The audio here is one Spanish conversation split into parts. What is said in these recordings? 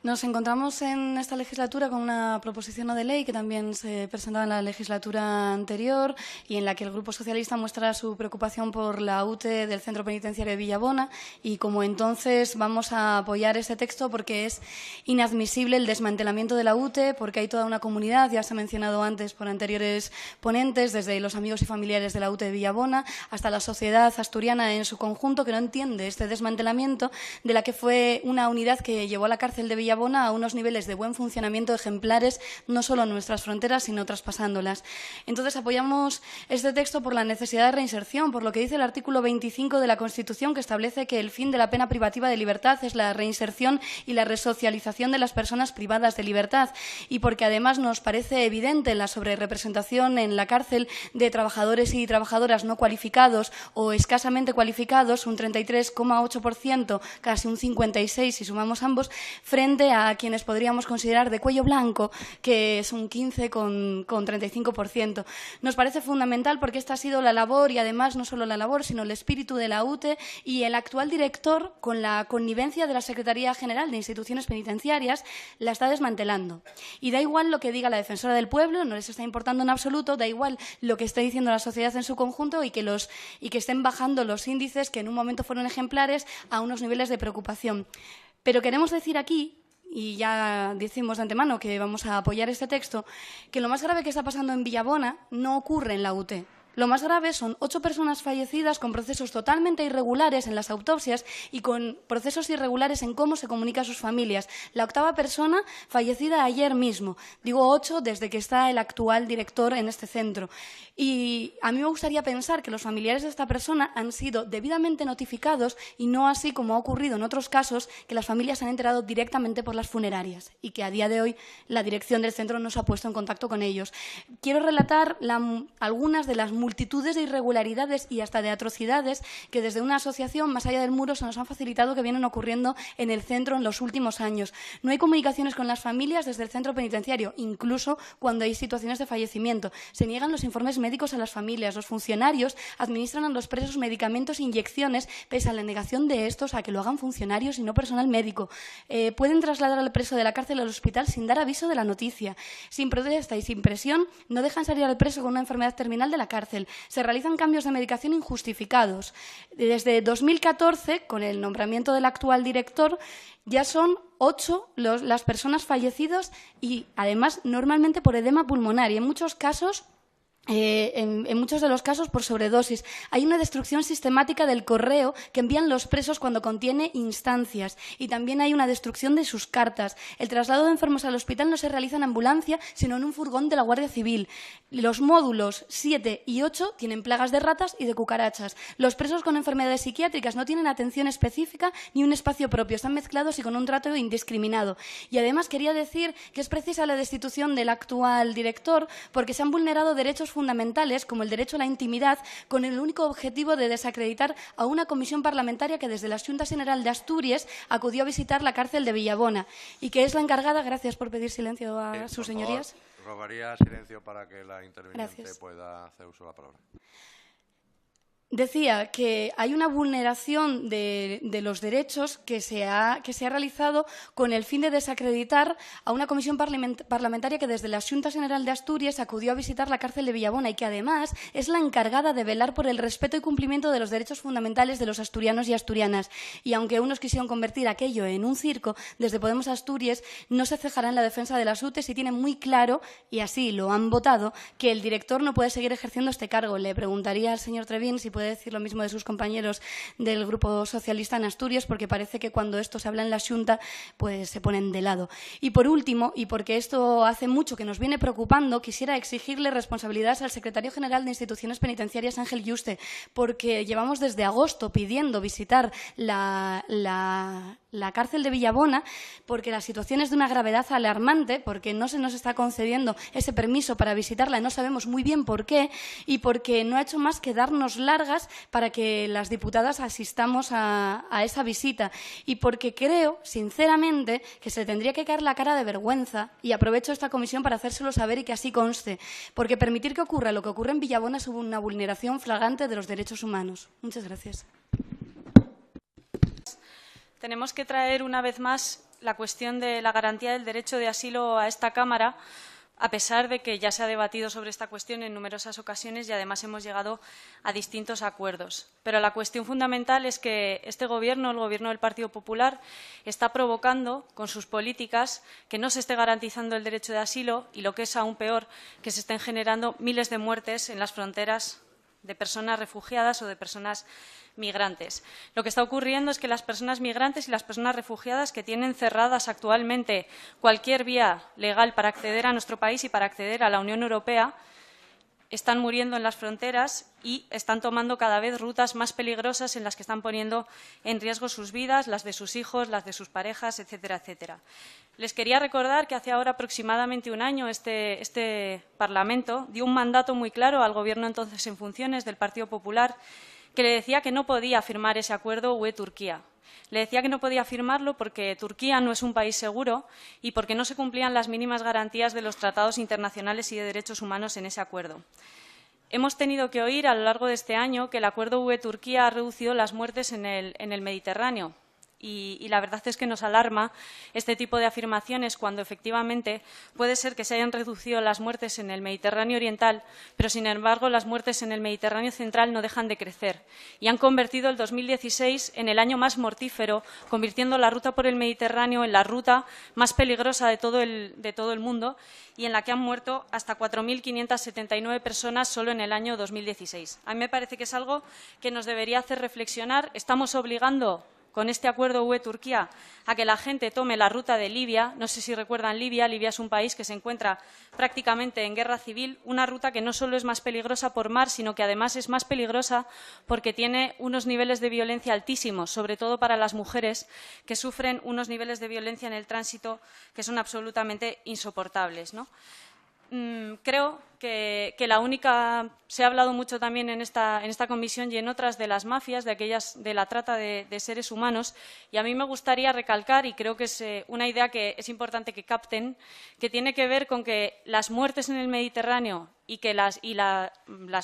Nos encontramos en esta legislatura con una proposición no de ley que también se presentaba en la legislatura anterior y en la que el Grupo Socialista muestra su preocupación por la UTE del Centro Penitenciario de Villabona y como entonces vamos a apoyar este texto porque es inadmisible el desmantelamiento de la UTE, porque hay toda una comunidad, ya se ha mencionado antes por anteriores ponentes, desde los amigos y familiares de la UTE de Villabona hasta la sociedad asturiana en su conjunto, que no entiende este desmantelamiento de la que fue una unidad que llevó a la cárcel de Villabona a unos niveles de buen funcionamiento ejemplares, no solo en nuestras fronteras, sino traspasándolas. Entonces, apoyamos este texto por la necesidad de reinserción, por lo que dice el artículo 25 de la Constitución, que establece que el fin de la pena privativa de libertad es la reinserción y la resocialización de las personas privadas de libertad, y porque además nos parece evidente la sobrerrepresentación en la cárcel de trabajadores y trabajadoras no cualificados o escasamente cualificados, un 33,8%, casi un 56% si sumamos ambos, frente a quienes podríamos considerar de cuello blanco, que es un 15,35%. Nos parece fundamental porque esta ha sido la labor, y además no solo la labor, sino el espíritu de la UTE, y el actual director, con la connivencia de la Secretaría General de Instituciones Penitenciarias, la está desmantelando. Y da igual lo que diga la defensora del pueblo, no les está importando en absoluto, da igual lo que esté diciendo la sociedad en su conjunto y que estén bajando los índices que en un momento fueron ejemplares a unos niveles de preocupación. Pero queremos decir aquí, y ya decimos de antemano que vamos a apoyar este texto, que lo más grave que está pasando en Villabona no ocurre en la UTE. Lo más grave son 8 personas fallecidas con procesos totalmente irregulares en las autopsias y con procesos irregulares en cómo se comunica a sus familias. La 8ª persona fallecida ayer mismo. Digo 8 desde que está el actual director en este centro. Y a mí me gustaría pensar que los familiares de esta persona han sido debidamente notificados y no así como ha ocurrido en otros casos, que las familias se han enterado directamente por las funerarias y que a día de hoy la dirección del centro no se ha puesto en contacto con ellos. Quiero relatar algunas de las multitudes de irregularidades y hasta de atrocidades que desde una asociación más allá del muro se nos han facilitado, que vienen ocurriendo en el centro en los últimos años. No hay comunicaciones con las familias desde el centro penitenciario, incluso cuando hay situaciones de fallecimiento. Se niegan los informes médicos a las familias. Los funcionarios administran a los presos medicamentos e inyecciones pese a la negación de estos a que lo hagan funcionarios y no personal médico. Pueden trasladar al preso de la cárcel al hospital sin dar aviso de la noticia. Sin protesta y sin presión no dejan salir al preso con una enfermedad terminal de la cárcel. Se realizan cambios de medicación injustificados. Desde 2014, con el nombramiento del actual director, ya son 8 las personas fallecidas y, además, normalmente por edema pulmonar y en muchos casos en muchos de los casos por sobredosis. Hay una destrucción sistemática del correo que envían los presos cuando contiene instancias y también hay una destrucción de sus cartas. El traslado de enfermos al hospital no se realiza en ambulancia, sino en un furgón de la Guardia Civil. Los módulos 7 y 8 tienen plagas de ratas y de cucarachas. Los presos con enfermedades psiquiátricas no tienen atención específica ni un espacio propio. Están mezclados y con un trato indiscriminado. Y además quería decir que es precisa la destitución del actual director porque se han vulnerado derechos fundamentales como el derecho a la intimidad con el único objetivo de desacreditar a una comisión parlamentaria que desde la Xunta General de Asturias acudió a visitar la cárcel de Villabona y que es la encargada, gracias por pedir silencio a sus señorías. Rogaría silencio para que la interviniente pueda hacer uso de la palabra. Decía que hay una vulneración de los derechos que se ha realizado con el fin de desacreditar a una comisión parlamentaria que desde la Xunta General de Asturias acudió a visitar la cárcel de Villabona y que además es la encargada de velar por el respeto y cumplimiento de los derechos fundamentales de los asturianos y asturianas. Y aunque unos quisieron convertir aquello en un circo, desde Podemos Asturias no se cejará en la defensa de las UTEs y tienen muy claro, y así lo han votado, que el director no puede seguir ejerciendo este cargo. Le preguntaría al señor Trevín si puede decir lo mismo de sus compañeros del Grupo Socialista en Asturias, porque parece que cuando esto se habla en la Xunta, pues se ponen de lado. Y por último, y porque esto hace mucho que nos viene preocupando, quisiera exigirle responsabilidades al secretario general de Instituciones Penitenciarias, Ángel Yuste, porque llevamos desde agosto pidiendo visitar la cárcel de Villabona, porque la situación es de una gravedad alarmante, porque no se nos está concediendo ese permiso para visitarla, no sabemos muy bien por qué, y porque no ha hecho más que darnos largas para que las diputadas asistamos a esa visita. Y porque creo, sinceramente, que se tendría que caer la cara de vergüenza, y aprovecho esta comisión para hacérselo saber y que así conste, porque permitir que ocurra lo que ocurre en Villabona es una vulneración flagrante de los derechos humanos. Muchas gracias. Tenemos que traer una vez más la cuestión de la garantía del derecho de asilo a esta Cámara, a pesar de que ya se ha debatido sobre esta cuestión en numerosas ocasiones y además hemos llegado a distintos acuerdos. Pero la cuestión fundamental es que este Gobierno, el Gobierno del Partido Popular, está provocando con sus políticas que no se esté garantizando el derecho de asilo y, lo que es aún peor, que se estén generando miles de muertes en las fronteras de personas refugiadas o de personas migrantes. Lo que está ocurriendo es que las personas migrantes y las personas refugiadas que tienen cerradas actualmente cualquier vía legal para acceder a nuestro país y para acceder a la Unión Europea están muriendo en las fronteras y están tomando cada vez rutas más peligrosas en las que están poniendo en riesgo sus vidas, las de sus hijos, las de sus parejas, etcétera, etcétera. Les quería recordar que hace ahora aproximadamente un año este Parlamento dio un mandato muy claro al Gobierno entonces en funciones del Partido Popular, que le decía que no podía firmar ese acuerdo UE-Turquía. Le decía que no podía firmarlo porque Turquía no es un país seguro y porque no se cumplían las mínimas garantías de los tratados internacionales y de derechos humanos en ese acuerdo. Hemos tenido que oír a lo largo de este año que el acuerdo UE-Turquía ha reducido las muertes en el Mediterráneo. Y la verdad es que nos alarma este tipo de afirmaciones cuando efectivamente puede ser que se hayan reducido las muertes en el Mediterráneo oriental, pero sin embargo las muertes en el Mediterráneo central no dejan de crecer y han convertido el 2016 en el año más mortífero, convirtiendo la ruta por el Mediterráneo en la ruta más peligrosa de todo el mundo y en la que han muerto hasta 4.579 personas solo en el año 2016. A mí me parece que es algo que nos debería hacer reflexionar. Estamos obligando con este acuerdo UE-Turquía a que la gente tome la ruta de Libia. No sé si recuerdan Libia. Libia es un país que se encuentra prácticamente en guerra civil, una ruta que no solo es más peligrosa por mar, sino que además es más peligrosa porque tiene unos niveles de violencia altísimos, sobre todo para las mujeres, que sufren unos niveles de violencia en el tránsito que son absolutamente insoportables, ¿no? Creo que la única, se ha hablado mucho también en esta comisión y en otras de las mafias, de la trata de seres humanos, y a mí me gustaría recalcar, y creo que es una idea que es importante que capten, que tiene que ver con que las muertes en el Mediterráneo y que las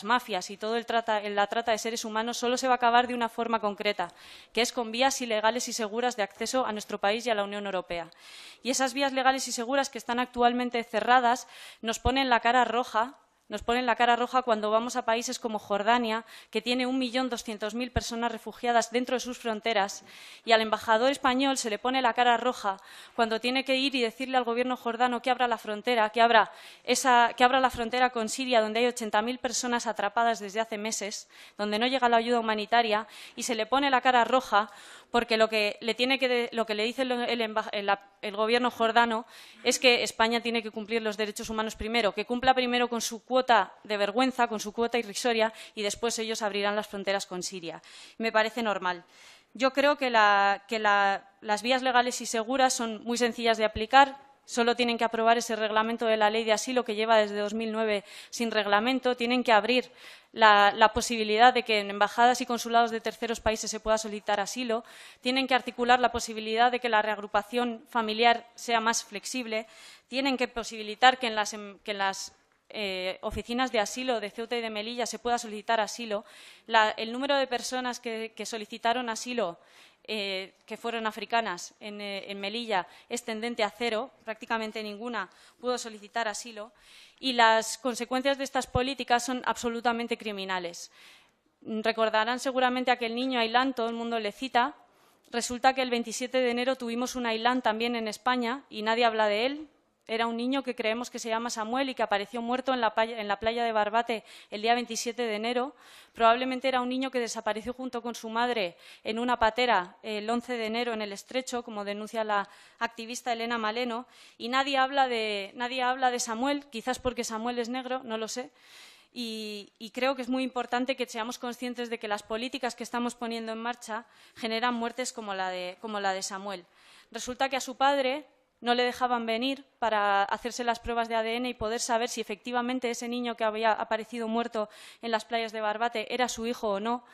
mafias y todo la trata de seres humanos solo se va a acabar de una forma concreta, que es con vías ilegales y seguras de acceso a nuestro país y a la Unión Europea. Y esas vías legales y seguras que están actualmente cerradas nos ponen la cara roja. Nos ponen la cara roja cuando vamos a países como Jordania, que tiene 1.200.000 personas refugiadas dentro de sus fronteras, y al embajador español se le pone la cara roja cuando tiene que ir y decirle al gobierno jordano que abra la frontera, que abra la frontera con Siria, donde hay 80.000 personas atrapadas desde hace meses, donde no llega la ayuda humanitaria, y se le pone la cara roja porque lo que le dice el gobierno jordano es que España tiene que cumplir los derechos humanos primero, que cumpla primero con su cuota de vergüenza, con su cuota irrisoria, y después ellos abrirán las fronteras con Siria. Me parece normal. Yo creo que las vías legales y seguras son muy sencillas de aplicar. Solo tienen que aprobar ese reglamento de la ley de asilo que lleva desde 2009 sin reglamento. Tienen que abrir la posibilidad de que en embajadas y consulados de terceros países se pueda solicitar asilo. Tienen que articular la posibilidad de que la reagrupación familiar sea más flexible. Tienen que posibilitar que en las oficinas de asilo de Ceuta y de Melilla se pueda solicitar asilo. El número de personas que solicitaron asilo que fueron africanas en Melilla es tendente a cero, prácticamente ninguna pudo solicitar asilo, y las consecuencias de estas políticas son absolutamente criminales. Recordarán seguramente a aquel niño Ailán, todo el mundo le cita. Resulta que el 27 de enero tuvimos un Ailán también en España y nadie habla de él. Era un niño que creemos que se llama Samuel y que apareció muerto en la playa de Barbate el día 27 de enero. Probablemente era un niño que desapareció junto con su madre en una patera el 11 de enero en el Estrecho, como denuncia la activista Elena Maleno. Y nadie habla de Samuel, quizás porque Samuel es negro, no lo sé. Y creo que es muy importante que seamos conscientes de que las políticas que estamos poniendo en marcha generan muertes como la de Samuel. Resulta que a su padre no le dejaban venir para hacerse las pruebas de ADN y poder saber si efectivamente ese niño que había aparecido muerto en las playas de Barbate era su hijo o no.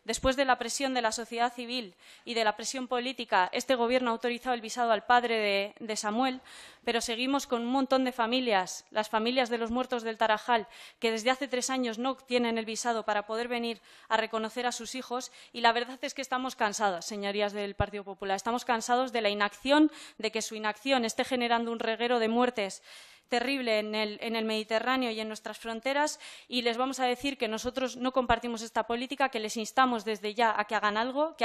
Después de la presión de la sociedad civil y de la presión política, este Gobierno ha autorizado el visado al padre de Samuel, pero seguimos con un montón de familias, las familias de los muertos del Tarajal, que desde hace 3 años no tienen el visado para poder venir a reconocer a sus hijos, y la verdad es que estamos cansados, señorías del Partido Popular, estamos cansados de la inacción, de que su inacción esté generando un reguero de muertes terrible en el Mediterráneo y en nuestras fronteras, y les vamos a decir que nosotros no compartimos esta política, que les instamos desde ya a que hagan algo,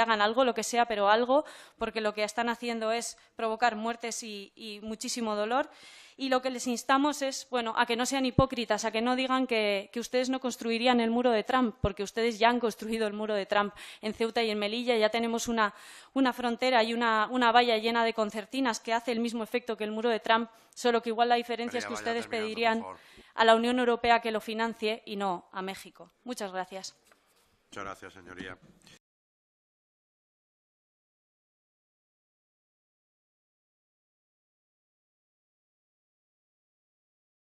lo que sea, pero algo, porque lo que están haciendo es provocar muertes y muchísimo dolor. Y lo que les instamos es, bueno, a que no sean hipócritas, a que no digan que ustedes no construirían el muro de Trump, porque ustedes ya han construido el muro de Trump en Ceuta y en Melilla. Ya tenemos una frontera y una valla llena de concertinas que hace el mismo efecto que el muro de Trump, solo que igual la diferencia es que ustedes pedirían a la Unión Europea que lo financie y no a México. Muchas gracias. Muchas gracias, señoría.